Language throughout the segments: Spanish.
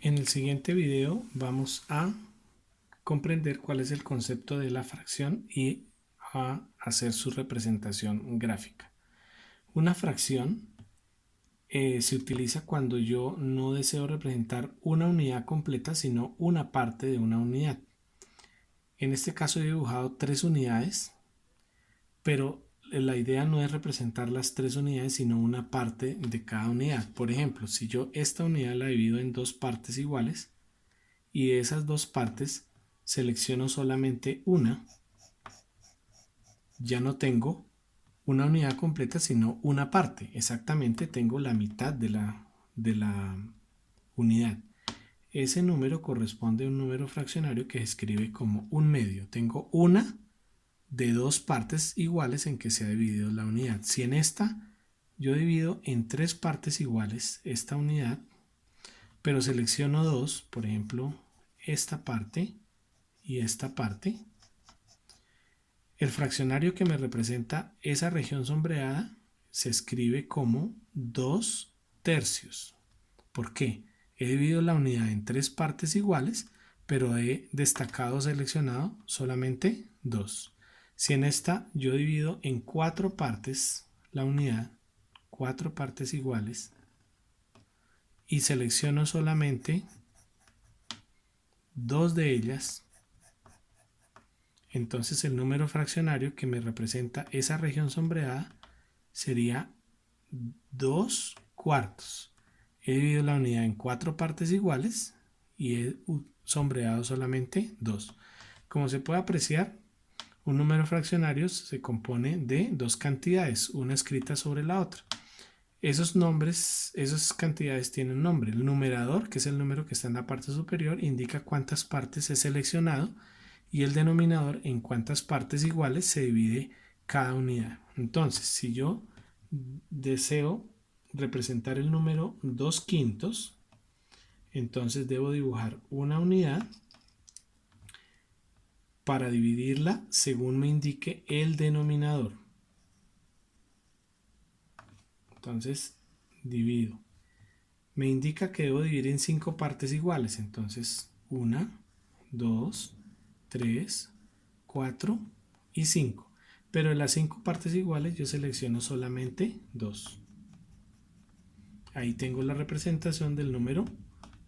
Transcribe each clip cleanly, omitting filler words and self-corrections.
En el siguiente video vamos a comprender cuál es el concepto de la fracción y a hacer su representación gráfica. Una fracción se utiliza cuando yo no deseo representar una unidad completa, sino una parte de una unidad. En este caso he dibujado 3 unidades, pero la idea no es representar las 3 unidades, sino una parte de cada unidad. Por ejemplo, si yo esta unidad la divido en 2 partes iguales, y de esas 2 partes selecciono solamente una, ya no tengo una unidad completa sino una parte. Exactamente tengo la mitad de la unidad. Ese número corresponde a un número fraccionario que se escribe como un medio. Tengo una de 2 partes iguales en que se ha dividido la unidad. Si en esta yo divido en 3 partes iguales esta unidad, pero selecciono 2, por ejemplo esta parte y esta parte, el fraccionario que me representa esa región sombreada se escribe como 2 tercios. ¿Por qué? He dividido la unidad en 3 partes iguales, pero he destacado o seleccionado solamente 2. Si en esta yo divido en 4 partes la unidad, 4 partes iguales, y selecciono solamente 2 de ellas, entonces el número fraccionario que me representa esa región sombreada sería 2 cuartos. He dividido la unidad en 4 partes iguales y he sombreado solamente 2. Como se puede apreciar, un número fraccionario se compone de 2 cantidades, una escrita sobre la otra. Esos nombres, esas cantidades tienen nombre. El numerador, que es el número que está en la parte superior, indica cuántas partes he seleccionado, y el denominador en cuántas partes iguales se divide cada unidad. Entonces, si yo deseo representar el número 2 quintos, entonces debo dibujar una unidad para dividirla según me indique el denominador. Entonces divido. Me indica que debo dividir en 5 partes iguales. Entonces 1, 2, 3, 4 y 5. Pero de las 5 partes iguales yo selecciono solamente 2. Ahí tengo la representación del número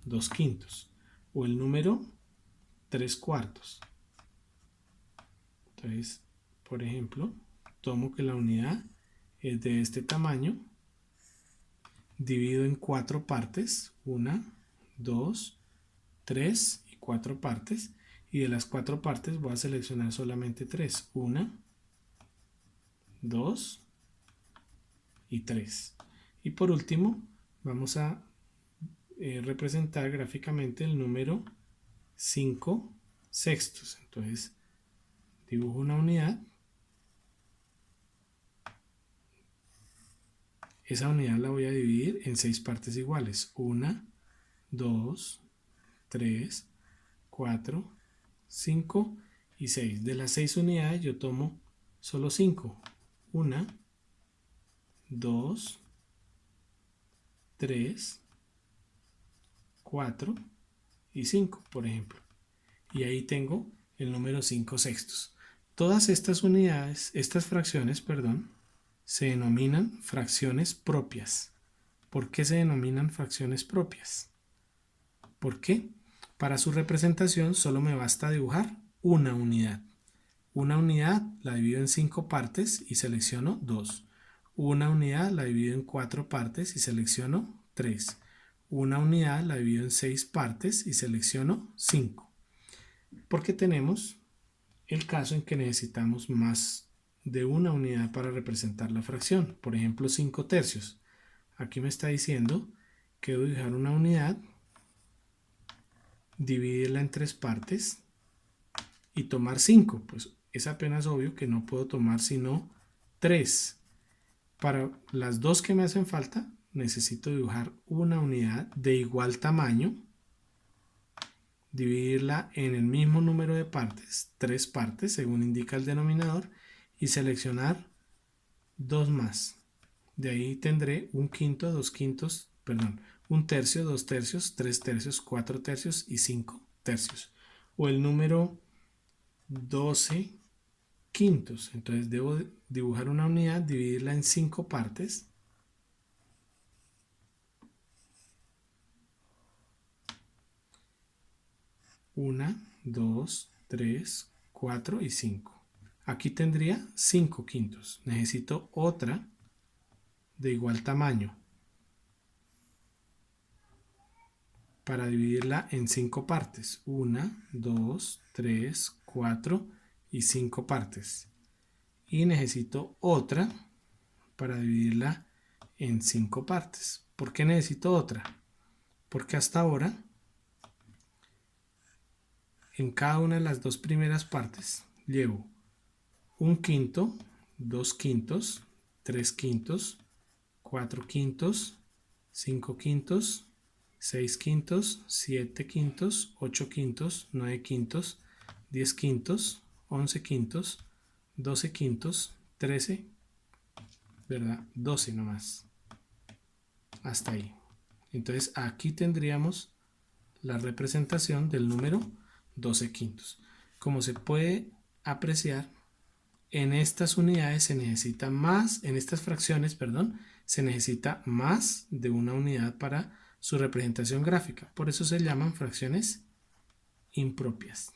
2 quintos o el número 3 cuartos. Entonces, por ejemplo, tomo que la unidad es de este tamaño, divido en 4 partes, 1, 2, 3 y 4 partes, y de las 4 partes voy a seleccionar solamente 3, 1, 2 y 3. Y por último, vamos a representar gráficamente el número 5 sextos. Entonces, dibujo una unidad. Esa unidad la voy a dividir en 6 partes iguales. 1, 2, 3, 4, 5 y 6. De las 6 unidades yo tomo solo 5. 1, 2, 3, 4 y 5, por ejemplo. Y ahí tengo el número 5 sextos. Todas estas unidades, estas fracciones, perdón, se denominan fracciones propias. ¿Por qué se denominan fracciones propias? ¿Por qué? Para su representación solo me basta dibujar una unidad. Una unidad la divido en 5 partes y selecciono 2. Una unidad la divido en 4 partes y selecciono 3. Una unidad la divido en 6 partes y selecciono 5. Porque tenemos el caso en que necesitamos más de una unidad para representar la fracción. Por ejemplo, 5 tercios. Aquí me está diciendo que debo dibujar una unidad, dividirla en 3 partes y tomar 5. Pues es apenas obvio que no puedo tomar sino 3. Para las 2 que me hacen falta, necesito dibujar una unidad de igual tamaño, dividirla en el mismo número de partes, 3 partes según indica el denominador, y seleccionar 2 más. De ahí tendré un quinto, 2 quintos, perdón, 1 tercio, 2 tercios, 3 tercios, 4 tercios y 5 tercios. O el número 12 quintos. Entonces debo dibujar una unidad, dividirla en 5 partes. Una, 2, 3, 4 y 5. Aquí tendría 5 quintos. Necesito otra de igual tamaño para dividirla en 5 partes. 1, 2, 3, 4 y 5 partes. Y necesito otra para dividirla en 5 partes. ¿Por qué necesito otra? Porque hasta ahora, en cada una de las dos primeras partes, llevo 1 quinto, 2 quintos, 3 quintos, 4 quintos, 5 quintos, 6 quintos, 7 quintos, 8 quintos, 9 quintos, 10 quintos, 11 quintos, 12 quintos, 13, ¿verdad? 12 nomás. Hasta ahí. Entonces aquí tendríamos la representación del número 12 quintos. Como se puede apreciar, en estas unidades se necesita más, en estas fracciones, perdón, se necesita más de una unidad para su representación gráfica. Por eso se llaman fracciones impropias.